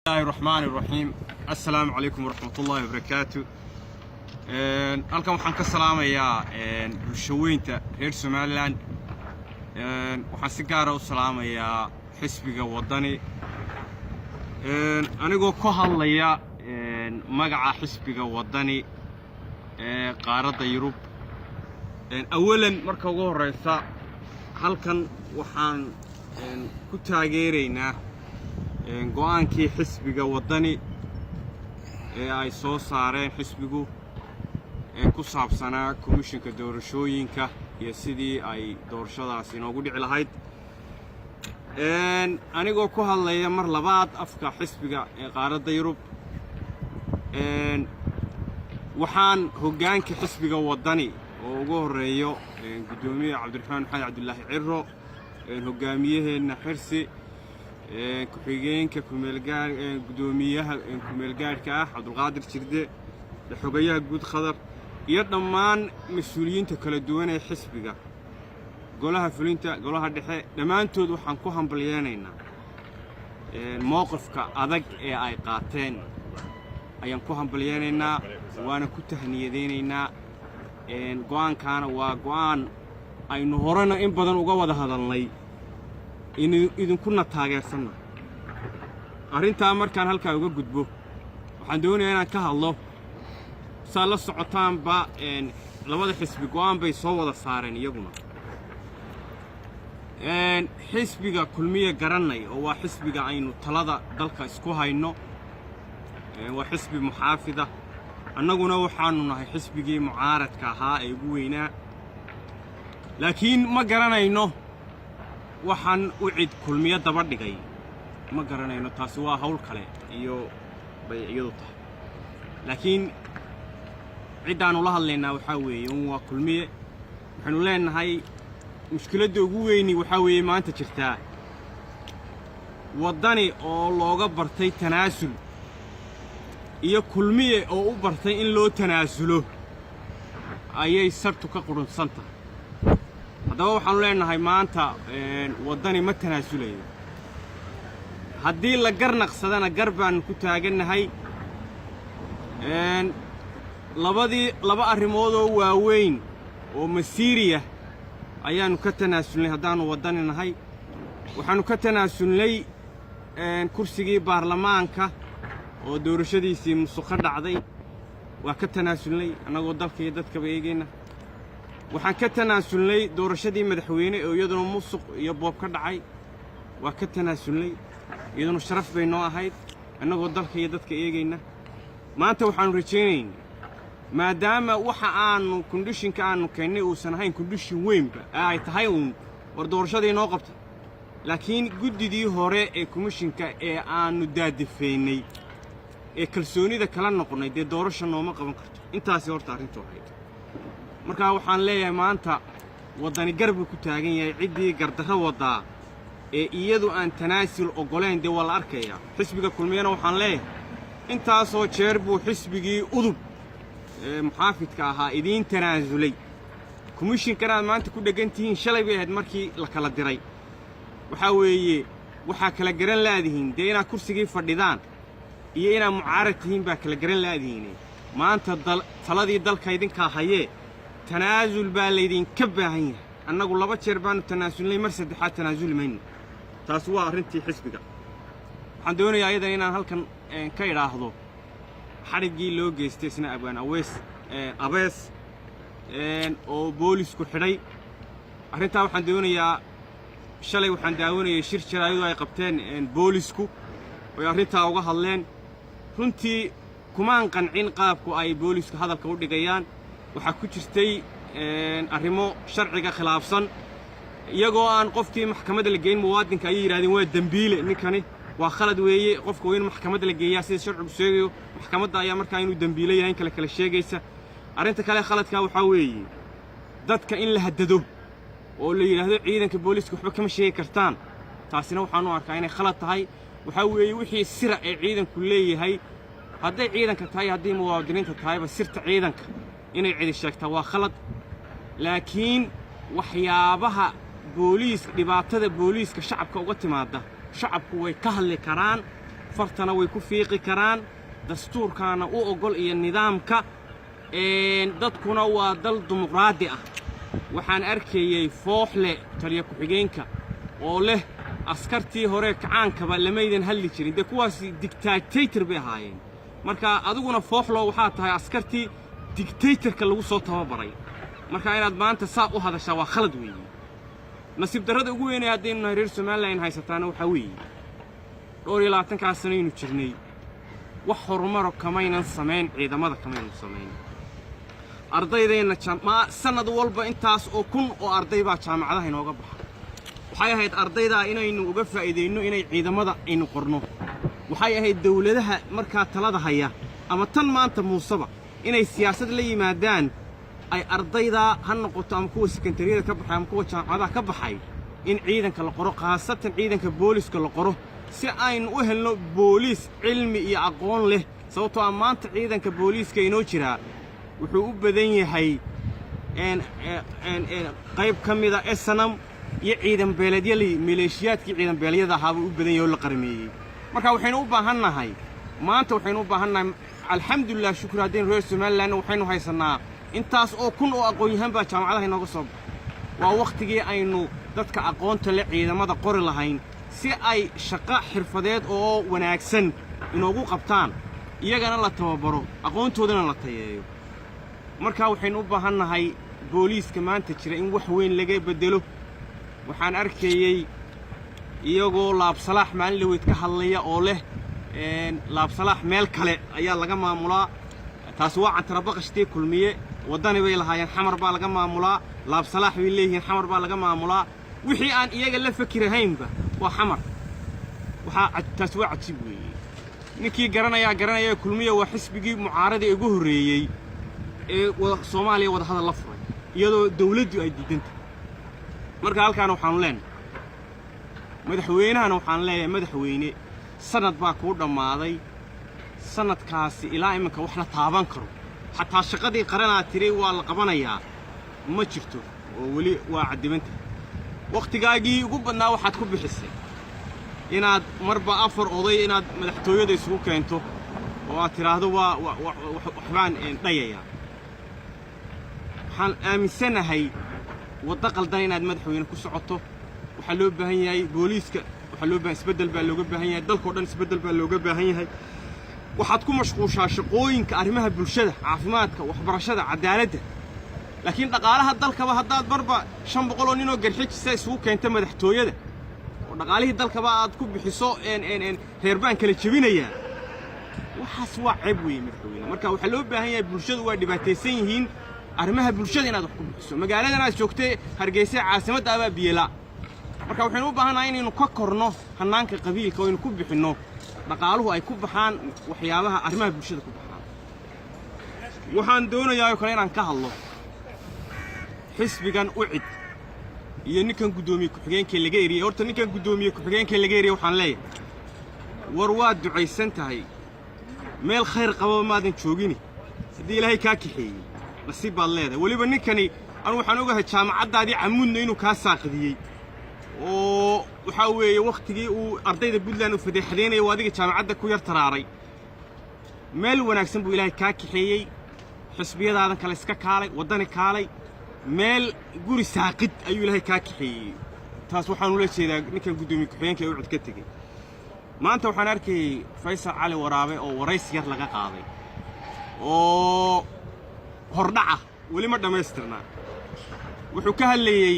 الله الرحمن الرحيم. السلام عليكم ورحمة الله وبركاته. halkan waxaan ka salaamayaa bulshooyinka reer Soomaaliland. waxaan si gaar ah u salaamayaa xisbiga wadani anigoo ku hadlaya magaca xisbiga wadani qaaradda Yurub. awalan marka ugu horeysa halkan waxaan ku taageeraynaa go'aankii xisbiga wadani ay soo saareen xisbigu ku saabsanaa komishinka doorashooyinka iyo sidii ay doorashadaas inoogu dhici lahayd. anigoo ku hadlaya mar labaad afka xisbiga qaaradda Yurub, waxaan hoggaanka xisbiga wadani oo ugu horeeyo gudoomiye Cabdiraxmaan Maxamed Cabdullaahi Cirro, hoggaamiyaheena Xirsi, ku-xigeenka gudoomiyaha ku-meelgaarka ah Cabdulqaadir Jirde, xogayaha guud Khadar, iyo dhammaan mas'uuliyiinta kala duwan ee xisbiga, golaha fulinta, golaha dhexe, dhammaantood waxaan ku hambalyeeynaa mowqifka adag ee ay qaateen ayaan ku hambalyeeynaa, waana ku tahniyadeynaynaa. go'aankaana waa go'aan aynu horena in badan uga wada hadalnay idinkuna taageersanna. arrintaa markaan halkaa uga gudbo, waxaan doonayaa inaan ka hadlo saa la socotaanba labada xisbi go'aan bay soo wada saareen iyaguna. xisbiga kulmiye garanay oo waa xisbiga aynu talada dalka isku hayno, waa xisbi muxaafida. annaguna waxaanu nahay xisbigii mucaaradka ahaa ee ugu weynaa, laakiin ma garanayno waxaan u cid kulmiye daba dhigay, ma garanayno. taasi waa hawl kale iyo bay iyadu tahay, laakiin ciddaanu la hadlaynaa waxaa weeye waa kulmiye. waxaanu leenahay mushkiladda ugu weyni waxaa weeye maanta jirtaa wadani oo looga bartay tanaasul iyo kulmiye oo u bartay in loo tanaasulo ayay sartu ka qurunsan tahay. haddaba waxaanu leenahay maanta wadani ma tanaasulayo. haddii la garnaqsadana gar baanu ku taagannahay. laba arrimoodoo waaweyn oo masiiriya ayaanu ka tanaasulnay haddaanu wadani nahay. waxaanu ka tanaasulnay kursigii baarlamaanka oo doorashadiisii musuqa dhacday, waa ka tanaasulnay annagoo dalka iyo dadkaba eegayna. waxaan ka tanaasulnay doorashadii madaxweyne oo iyaduna musuq iyo boob ka dhacay, waa ka tanaasulnay, iyaduna sharaf bay noo ahayd annagoo dalka iyo dadka eegayna. maanta waxaanu rajaynaynaa maadaama waxa aanu kondishinka aanu keennay uusan ahayn kondishin weynba ay tahay war doorashadii noo qabtay, laakiin guddidii hore ee komishinka ee aanu daadifeynay ee kalsoonida kala noqonay dee doorasho nooma qaban karto. intaasi horta arrintu ahayd. markaa waxaan leeyahay maanta wadani garbu ku taagan yahay. ciddii gardarro wadaa ee iyadu aan tanaasul oggolayn dee waa la arkayaa. xisbiga kulmiyana waxaan leeyahay intaasoo jeer buu xisbigii udub muxaafidka ahaa idiin tanaasulay. komishinkanaad maanta ku dheggan tihiin shalay bay ahayd markii la kala diray. waxaa weeye waxaa kala garan laadihiin dee inaad kursigii fadhidaan iyo inaad mucaarad tihiin baa kala garan laadihiine. maanta taladii dalka idinkaa hayee tanaasul baa laydinka baahan yahay. annagu 2 jeer baanu tanaasulnay, mar saddexaad tanaasuli mayno. taas waa arrintii xisbiga. waxaan doonayaa ayadan inaan halkan ka idhaahdo xariggii loo geystay isna abaan abees oo boolisku xidhay. arrintaa waxaan doonayaa shalay waxaan daawanayay shir jaraa'id ay qabteen boolisku oo arrintaa uga hadleen. runtii kumaan qancin qaabku ay boolisku hadalka u dhigayaan. waxaa ku jirtay arrimo sharciga khilaafsan, iyagoo aan qofkii maxkamadda la geyn muwaadinka ayay yidhaahdeen waa dembiile ninkani, waa khalad weeye, qofka waa in maxkamadda la geeyaa sida sharcigu sheegayo. maxkamadda ayaa markaa inuu dembiile yahay in kala sheegaysa. arrinta kale khaladkaa waxaa weeye dadka in la haddado oo la yidhaahdo ciidanka booliska waxba kama sheegi kartaan. taasina waxaan u arkaa inay khalad tahay. waxaa weeye wixii sira ee ciidanku leeyahay, hadday ciidanka tahay haddii muwaadiniinta tahayba, sirta ciidanka inay cidi sheegtaa waa khalad. laakiin waxyaabaha booliiska dhibaatada booliiska shacabka uga timaada shacabku way ka hadli karaan fartana way ku fiiqi karaan dastuurkaana u ogol iyo nidaamka dadkuna waa dal dimuqraadi ah waxaan arkayay fooxle taliya ku-xigeenka oo leh askartii hore kacaankaba lamaydan hadli jirin dee kuwaasi dictator bay ahaayeen marka adiguna fooxlo waxaa tahay askartii dictatorka lagu soo tababaray marka inaad maanta saa u hadashaa waa khalad weeye nasiib darrada ugu weynay haddaynu nahay reer Somaliland haysataana waxaa weeye 22 sanaynu jirnay wax horumaro kamaynan samayn ciidamada kamaynan samayn ardaydayna sanad walba intaas oo kun oo arday baa jaamacadaha inooga baxa waxay ahayd ardayda inaynu uga faa'iideyno inay ciidamada aynu qorno waxay ahayd dawladaha markaa talada haya ama tan maanta muusaba inay siyaasad la yimaadaan ay ardayda ha noqoto ama kuwa sekondariyada ka baxay ama kuwa jaamacadaha ka baxay in ciidanka la qoro khaasatan ciidanka booliska la qoro si aynu u helno booliis cilmi iyo aqoon leh sababtoo ah maanta ciidanka booliiska inoo jira wuxuu u badan yahay qayb ka mida SNM iyo ciidan beeleedyadii maleeshiyaadkii ciidan beeleedyada ahaa u badan yahay oo la qarmeeyay marka waxaynu u baahannahay maanta waxaynu u baahannahay alxamdulillah shukr hadeen reer Somaliland waxaynu haysanaa intaas oo kun oo aqoon-yahan baa jaamacadaha inooga soo waa waqtigii aynu dadka aqoonta leh ciidamada qori lahayn si ay shaqo xirfadeed oo wanaagsan inoogu qabtaan iyagana la tababaro aqoontoodana la tayeeyo marka waxaynu u baahannahay booliiska maanta jira in wax weyn laga bedelo waxaan arkayay iyagoo laabsalaax maalin laweyd ka hadlaya oo leh laabsalaax meel kale ayaa laga maamulaa taas waa cantarabaqashtii kulmiye wadani bay lahaayeen xamar baa laga maamulaa laabsalaax bay leeyihiin xamar baa laga maamulaa wixii aan iyaga la fakirahaynba waa xamar taas waa cajiib weeye ninkii garanaya kulmiye waa xisbigii mucaaradii ugu horreeyey ee Soomaaliya wada hadal la furay iyadoo dawladdu ay diidantay marka halkaan waxaan leenahay madaxweynahana waxaan leeyahay madaxweyne sanad baa ku dhamaaday sanadkaasi ilaa iminka wax la taaban karo xataa shaqadii qaranaa tiray waa la qabanayaa ma jirto oo wali waa cadibanta waqtigaagii ugu badnaa waxaad ku bixisay inaad marba afar oday inaad madaxtooyada isugu keento oo aad tiraahdo waxbaan dhayayaa waxaan aaminsanahay wadda qaldan inaad madaxweyne ku socoto waxaa loo baahan yahay booliiska waxaa loo baahan isbeddel baa looga baahan yahay dalkoo dhan isbeddel baa looga baahan yahay waxaad ku mashquushaa shaqooyinka arrimaha bulshada caafimaadka waxbarashada cadaaladda laakiin dhaqaalaha dalkaba haddaad marba 500 oo nin oo garxijisa isugu keenta madaxtooyada oo dhaqaalihii dalkaba aad ku bixiso reer baan kala jebinayaa waxaas waa ceeb weeye madaxweyne marka waxaa loo baahan yahay bulshadu waa dhibaataysan yihiin arrimaha bulshada inaad wax ku bixiso magaaladan aad joogtay Hargeysa caasimadda abaa biyela marka waxaynu u baahanahay inaynu ka korno hanaanka qabiilka oo aynu ku bixinno dhaqaaluhu ay ku baxaan waxyaabaha arrimaha bulshada ku baxaan waxaan doonayaa kale inaan ka hadlo xisbigan u cid iyo ninkan gudoomiye ku-xigeenka laga eriyay horta ninkan gudoomiye ku-xigeenka laga eriyay waxaan leeyahay war waa ducaysan tahay meel khayr qabo maadan joogini hadii ilaahay ka kixiyay nasiib baad leedahay waliba ninkani anu waxaan ogahay jaamacadaadii camuudna inuu ka saaqadiyay oo waxa weeye waqtigii uu ardayda Puntland u fadeexadeynay waadiga jaamacadda ku yar taraaray meel wanaagsan buu ilaahay ka kixiyay xisbiyadaadan kale iska kaalay wadani kaalay meel guri saaqid ayuu ilaahay ka kixiyay taas waxaan u leeyahay ninkan gudoomiye ku-xigeenka ee u cid ka tagay maanta waxaan arkay Faysal Cali Waraabe oo waraysi yar laga qaaday oo hordhaca wali ma dhameystirna wuxuu ka hadlayay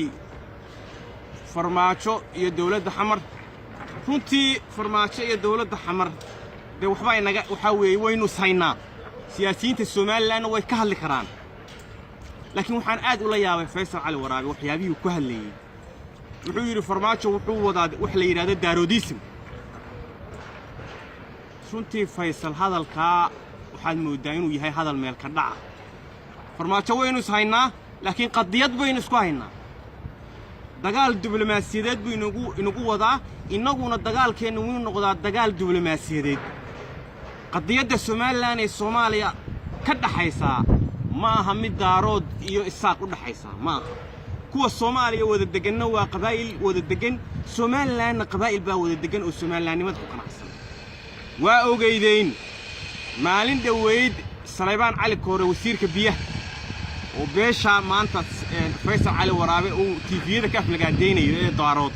farmaajo iyo dawladda xamar runtii farmaajo iyo dawladda xamar de waxba inaga waxa weeye waynu saynaa siyaasiyiinta Soomaaliland way ka hadli karaan laakiin waxaan aad u la yaabay Faysal Cali Waraabe waxyaabihii ku hadlayay wuxuu yiri farmaajo wuxuu wadaa wax la yiraahdo daaroodism runtii Faysal hadalka waxaad moodaa inuu yahay hadal meel ka dhaca farmaajo waynu saynaa laakiin qadiyad baynu isku haynaa dagaal diblomaasiyadeed buu inagu wadaa inaguna dagaalkeena wuu noqdaa dagaal diblomaasiyadeed qadiyadda Soomaaliland ee Soomaaliya ka dhaxaysa ma aha mid daarood iyo isaaq u dhaxaysa ma aha kuwa Soomaaliya wada deganna waa qabaa'il wada degan Soomaaliland qabaa'il baa wada degan oo Soomaalilandnimada ku qanacsan وأوجيدين مالين دويد سليمان علي كورة وسير كبيه وبيشا ما أنت فيصل علي ورابي وتيفي ذا كيف لقاعدين يدارود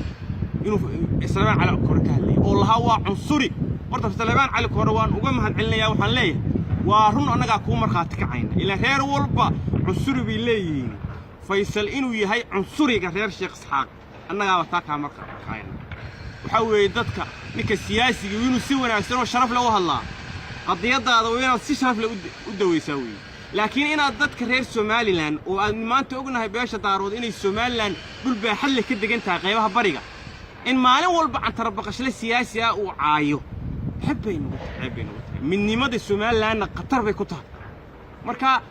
إنه سليمان علي كورة كهلي والله هو عنصري برضه سليمان علي كورة وان وقام هالعلني يا وحن ليه وارون أنا قاعد كومر خاتك عين إلى غير والبا عنصري بالليل فيصل إنه يهي عنصري كغير شيخ إسحاق أنا قاعد تاكل مرخ عين وحاول يدتك نك السياسي وينو سوى نفسه شرف له الله قضية هذا وين شرف له وده يسوي لكن أنا ضدك غير سومالي لان وما أنت قلنا بيش دارود إني سومالي لان بالبحل كده جنتها قيمها بريقة إن ما له والبع عن تربقش للسياسة وعايو حبينه من نمط السومال لان قطر بيكتها مركا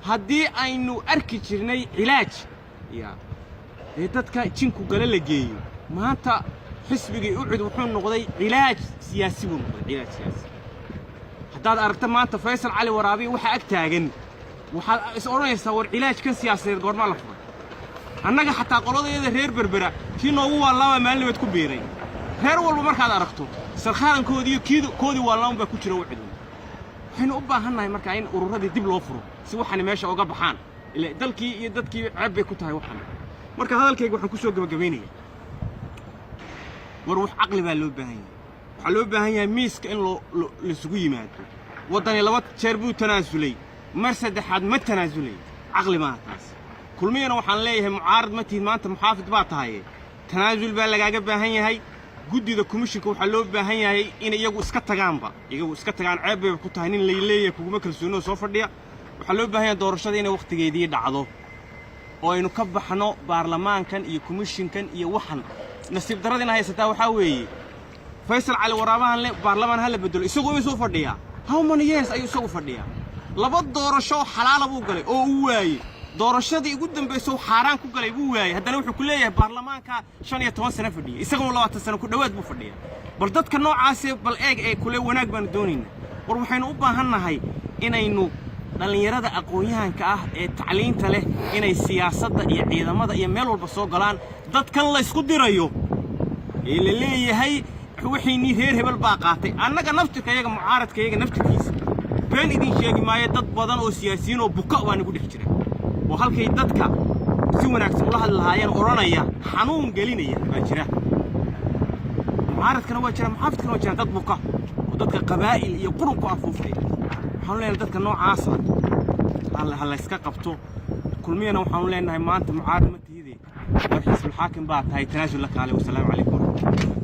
هدي أنو أركي جرني علاج يا ضدك تشينكو قال لجيو ما أنت حسبي يقعد وحنا نقضي علاج سياسي ونقضي علاج سياسي حتى أردت ما أنت فيصل علي ورابي وحق تاجن وحال يصور علاج كان سياسي دور ما لفظ أنا حتى قلنا إذا غير بربرة كنا هو والله ما اللي بتكون بيرين غير والله ما كان أركته سرخان كودي والله ما بكون شروع عدو حين أبا هنا مركعين ورودي دب لوفرو سوى حنا ماشي أو قبل حان اللي دلكي يدتكي عبي كنتها وحنا مركع هذا الكيك وحنا كسوق جبينية وروح عقلي باللوبهين حلوبهين ميسك إنه لسقي ماتوا وطني لوات شربوا تنازلي مرسد حد ما تنازلي عقلي ما تاس كل مين وحن ليه معارض متى ما أنت محافظ بعطها تنازل بالله جبهين هاي جودي ذا كوميشن كو حلوبهين هاي إن يجوا سكت جنبا يجوا سكت جن عيب كنت هنين ليه كوجو مكل سنو صفر ديا وحلوبهين دور شدين وقت جديد عضو وإنه كب حنا برلمان كان يكوميشن كان يوحن نصيب دردنا هاي ستاو حوي فيصل على ورابان برلمان هلا بدل يسوقوا يسوق فرديا هاو منيس أيو يسوق فرديا لبض دور شو حلال أبو قلي أو واي دور الشدي قدام بيسوق حرام كو قلي أبو واي هذا نوح كلية برلمان كشان يتوان سنة فرديا يسوقوا الله تسنة كل دوات بو فرديا بردت كنوع عاسب بالإيج كله وناك بندونين وروحين أوبا هنا هاي إنه dhalinyarada aqoonyahanka ah ee tacliinta leh inay siyaasadda iyo ciidamada iyo meel walba soo galaan dadkan la isku dirayo ee la leeyahay wixii reer hebel baa qaatay annaga naftirkayaga mucaaradkayaga naftirkiisa been idin sheegi maayo dad badan oo siyaasiyiin oo buka waan ugu dhex jira oo halkay dadka si wanaagsan ula hadlaayeen oranaya xanuun gelinaya baa jira mucaaradkana waa jira muxaafidkana waa jira dad buka oo dadka qabaa'il iyo qurun ku afuufay waxaan leenahay dadka noocaas ah la iska qabto kulmiyana waxaan leenahay maanta mucaarad ma tihiin war xisbul xaakim baa tahay tanaasul la kaalay wassalaamu calaykum